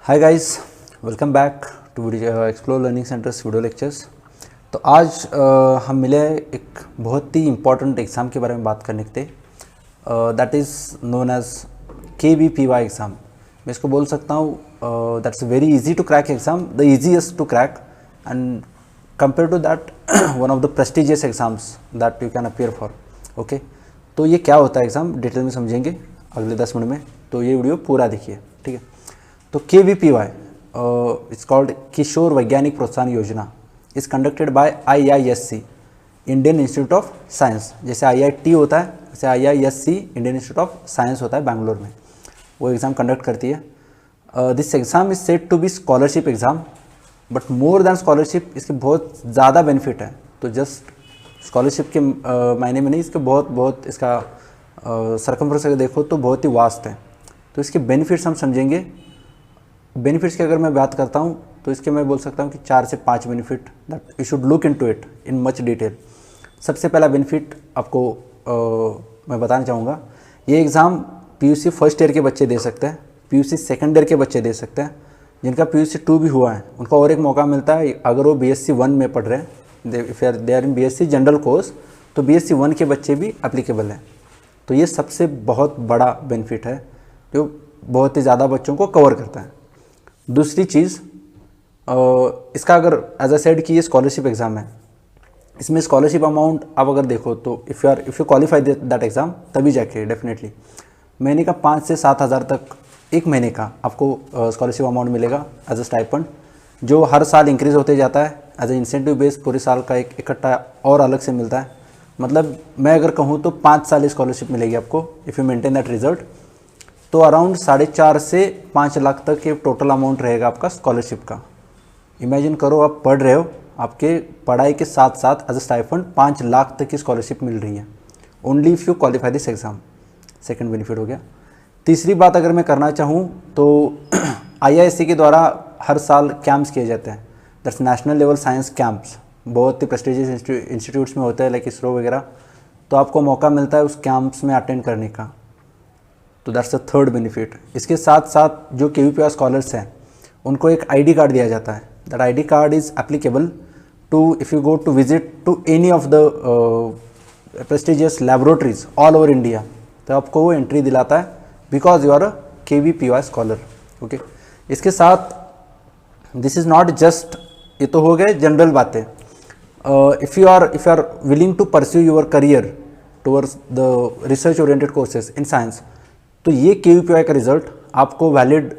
Hi guys, welcome back to Explore Learning centres video lectures. तो आज हम मिले एक बहुत ही इम्पॉर्टेंट एग्ज़ाम के बारे में बात करने के लिए, that is known as KVPY exam. मैं इसको बोल सकता हूँ that's very easy to crack exam, the easiest to crack and compare to that one of the prestigious exams that you can appear for. Okay, तो ये क्या होता है एग्ज़ाम डिटेल में समझेंगे अगले 10 मिनट में, तो ये वीडियो पूरा देखिए, ठीक है। तो KVPY it's called Kishore Vaigyanik Protsahan Yojana, is conducted by IISc Indian Institute of Science. जैसे IIT होता है वैसे IISc Indian Institute of Science होता है बैंगलोर में, वो एग्ज़ाम कंडक्ट करती है। This exam is set to be scholarship exam, but more than scholarship इसके बहुत ज़्यादा बेनिफिट है। तो जस्ट स्कॉलरशिप के मायने में नहीं, इसके बहुत इसका सरकमफ्रेंस अगर देखो तो बहुत ही वास्ट है। तो इसके बेनिफिट्स हम समझेंगे। बेनिफिट्स की अगर मैं बात करता हूँ तो इसके मैं बोल सकता हूँ कि 4 से 5 benefit that you should look into it in much detail. सबसे पहला बेनिफिट आपको मैं बताना चाहूँगा, ये एग्ज़ाम PUC फर्स्ट ईयर के बच्चे दे सकते हैं, PUC सेकंड ईयर के बच्चे दे सकते हैं, जिनका PUC 2 भी हुआ है उनको और एक मौका मिलता है। अगर वो BSc 1 में पढ़ रहे हैं, they are in BSc general course, तो BSc 1 के बच्चे भी एप्लीकेबल हैं। तो ये सबसे बहुत बड़ा बेनिफिट है जो बहुत ही ज़्यादा बच्चों को कवर करता है। दूसरी चीज़, इसका अगर एज अ सेड कि ये स्कॉलरशिप एग्ज़ाम है, इसमें स्कॉलरशिप अमाउंट आप अगर देखो तो if you qualify that exam तभी जाके डेफिनेटली महीने का 5 से 7 हज़ार तक एक महीने का आपको स्कॉलरशिप अमाउंट मिलेगा एज अ स्टाइपेंड, जो हर साल इंक्रीज़ होते जाता है एज अ इंसेंटिव बेस। पूरे साल का एक इकट्ठा और अलग से मिलता है। मतलब मैं अगर कहूँ तो 5 साल स्कॉलरशिप मिलेगी आपको if you maintain that result. तो अराउंड 4.5 से 5 लाख तक के टोटल अमाउंट रहेगा आपका स्कॉलरशिप का। इमेजिन करो आप पढ़ रहे हो, आपके पढ़ाई के साथ साथ एज अ स्टाइपेंड 5 लाख तक की स्कॉलरशिप मिल रही है, only if you qualify this exam. Second benefit हो गया। तीसरी बात अगर मैं करना चाहूँ तो IISc के द्वारा हर साल कैंप्स किए जाते हैं, that's national level science camps, बहुत ही प्रेस्टिजियस इंस्टीट्यूट्स में होता है लाइक ISRO वगैरह। तो आपको मौका मिलता है उस कैंप्स में अटेंड करने का, तो दैट्स द थर्ड बेनिफिट। इसके साथ साथ जो KVPY स्कॉलर्स हैं उनको एक ID कार्ड दिया जाता है। That ID card is applicable to if you go to visit to any of the prestigious laboratories all over India, तो आपको वो एंट्री दिलाता है because you are a KVPY scholar. Okay, इसके साथ दिस इज़ नॉट जस्ट, ये तो हो गए जनरल बातें। If you are willing to pursue your career towards the research oriented courses in science, तो ये KVPY का रिजल्ट आपको वैलिड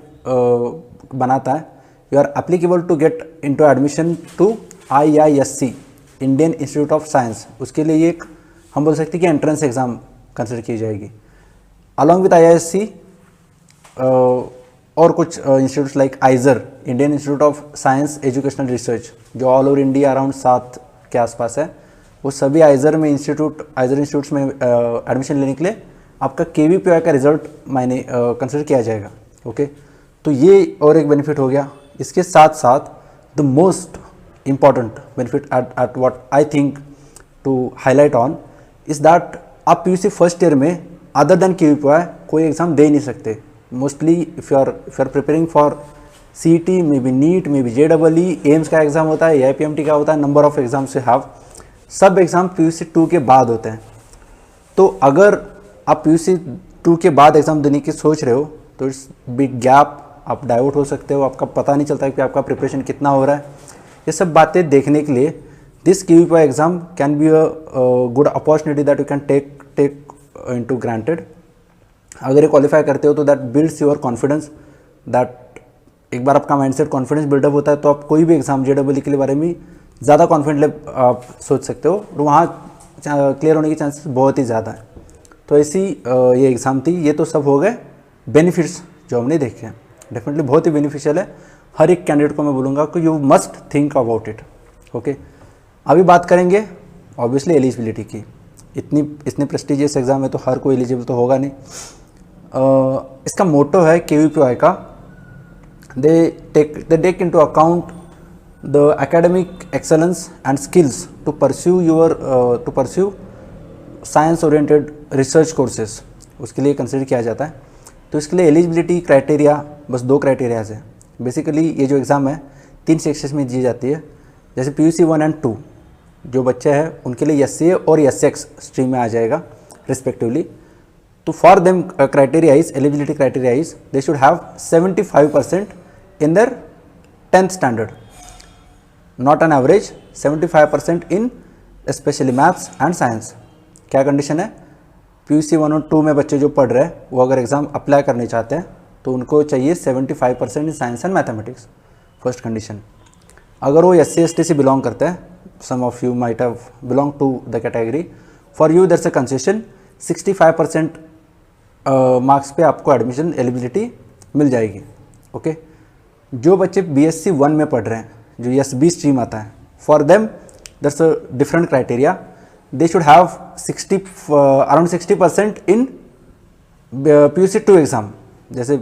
बनाता है। You are applicable to get into admission to IISc Indian Institute of Science. उसके लिए एक हम बोल सकते हैं कि एंट्रेंस एग्ज़ाम कंसिडर की जाएगी अलॉन्ग विद IISc। और कुछ institutes like IISER Indian Institute of science educational research, जो ऑल ओवर इंडिया अराउंड 7 के आसपास है, वो सभी IISER इंस्टीट्यूट्स में एडमिशन लेने के लिए आपका KVPY का रिजल्ट मायने कंसिडर किया जाएगा। ओके, तो ये और एक बेनिफिट हो गया। इसके साथ साथ the most important benefit at what I think to highlight on is that आप PUC फर्स्ट ईयर में अदर देन KVPY कोई एग्ज़ाम दे नहीं सकते। Mostly if you are preparing for CET, may be NEET, may be JEE, AIIMS का exam होता है, AIPMT का होता है, number of exams you have, सब एग्ज़ाम PUC 2 के बाद होते हैं। तो अगर आप PUC 2 के बाद एग्ज़ाम देने की सोच रहे हो तो इट्स बिग गैप, आप डाइवर्ट हो सकते हो, आपका पता नहीं चलता कि आपका प्रिपरेशन कितना हो रहा है। ये सब बातें देखने के लिए this KVPY exam can be a good opportunity that you can take into granted. अगर ये क्वालिफाई करते हो तो that builds your confidence, that एक बार आपका माइंडसेट कॉन्फिडेंस बिल्डअप होता है तो आप कोई भी एग्ज़ाम JEE के बारे में ज़्यादा कॉन्फिडेंटली आप सोच सकते हो और वहाँ क्लियर होने की चांसेस बहुत ही ज़्यादा है। तो ऐसी ये एग्ज़ाम थी। ये तो सब हो गए बेनिफिट्स जो हमने देखे हैं, डेफिनेटली बहुत ही बेनिफिशियल है। हर एक कैंडिडेट को मैं बोलूँगा कि you must think about it. Okay, अभी बात करेंगे ऑब्वियसली एलिजिबिलिटी की। इतनी प्रेस्टिजियस एग्ज़ाम है तो हर कोई एलिजिबल तो होगा नहीं। इसका मोटो है KVPY का, they take into account the academic excellence and skills to pursue science oriented research courses, उसके लिए कंसिडर किया जाता है। तो इसके लिए एलिजिबिलिटी क्राइटेरिया बस 2 क्राइटेरियाज है। बेसिकली ये जो एग्ज़ाम है 3 सेक्शंस में दी जाती है। जैसे PUC 1 एंड 2 जो बच्चे हैं उनके लिए SCA और SX स्ट्रीम में आ जाएगा रिस्पेक्टिवली। तो for them criteria is eligibility criteria is they should have 75% in their 10th standard, not an average, 75% in specially maths and science. क्या कंडीशन है? PUC 1 और 2 में बच्चे जो पढ़ रहे हैं वो अगर एग्ज़ाम अप्लाई करने चाहते हैं तो उनको चाहिए 75% in science and mathematics, first condition. अगर वो SC ST से बिलोंग करते हैं, some of you might have belong to the category, for you there is a concession, 65% marks पे आपको एडमिशन एलिजिबिलिटी मिल जाएगी। ओके जो बच्चे BSc 1 में पढ़ रहे हैं, जो SB स्ट्रीम आता है, for them that's a different criteria, they should have around 60% in PUC 2 exam. जैसे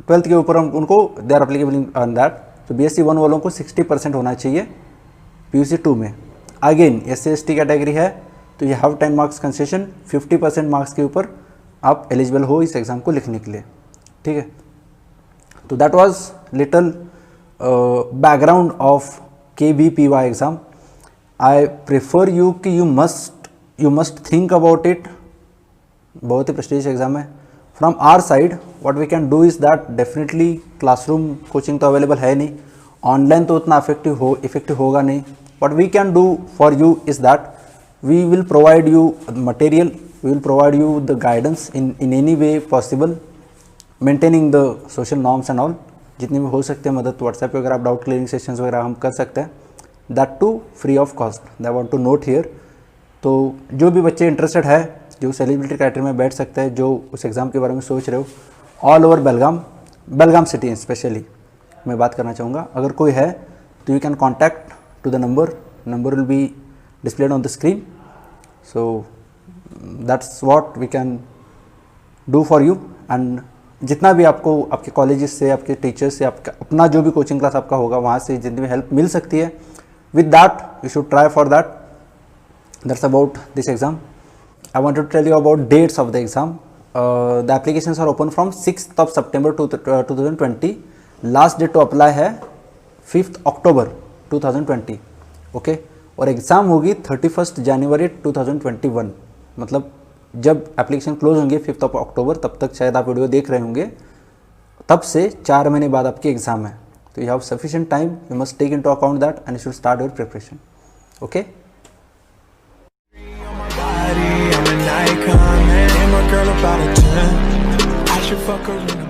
12th के ऊपर हम उनको they are applicable on that, तो BSc 1 वालों को 60% होना चाहिए PUC 2 में। अगेन SC ST कैटेगरी है तो ये हैव 10 मार्क्स कंसेशन, 50% मार्क्स के ऊपर आप एलिजिबल हो इस एग्ज़ाम को लिखने के लिए। ठीक है, तो that was little background of KVPY exam. I prefer you कि you must think about it. बहुत ही प्रेस्टीजियस एग्ज़ाम है। From our side what we can do is that definitely classroom coaching तो अवेलेबल है नहीं, ऑनलाइन तो उतना effective होगा नहीं। What we can do for you is that we will provide you material, we will provide you the guidance in any way possible, maintaining the social norms and all. जितनी भी हो सकते हैं मदद, व्हाट्सएप पे अगर आप डाउट क्लियरिंग सेशंस वगैरह हम कर सकते हैं, that to free of cost. I want to note here. तो जो भी बच्चे इंटरेस्टेड है, जो उस एलिजिबिलिटी क्राइटेरिया में बैठ सकते हैं, जो उस एग्ज़ाम के बारे में सोच रहे हो, all over Belgaum city specially मैं बात करना चाहूँगा। अगर कोई है तो you can contact to the number will be displayed on the screen. So that's what we can do for you. And जितना भी आपको आपके कॉलेजेस से, आपके टीचर्स से, आपका अपना जो भी कोचिंग क्लास आपका होगा वहाँ से जितनी भी हेल्प मिल सकती है, with that you should try for that. That's about this exam. I want to tell you about dates of the exam. The applications are open from 6th of September 2020. Last date to apply है 5th October 2020. Okay? और exam होगी 31st January 2021। मतलब जब application close होंगे 5th of October, तब तक शायद आप वीडियो देख रहे होंगे, तब से 4 महीने बाद आपकी एग्ज़ाम है। तो you have sufficient time, you must take into account that and you should start your preparation. Okay? I'm an icon, man. I'm a girl about a 10. I should fuck her in the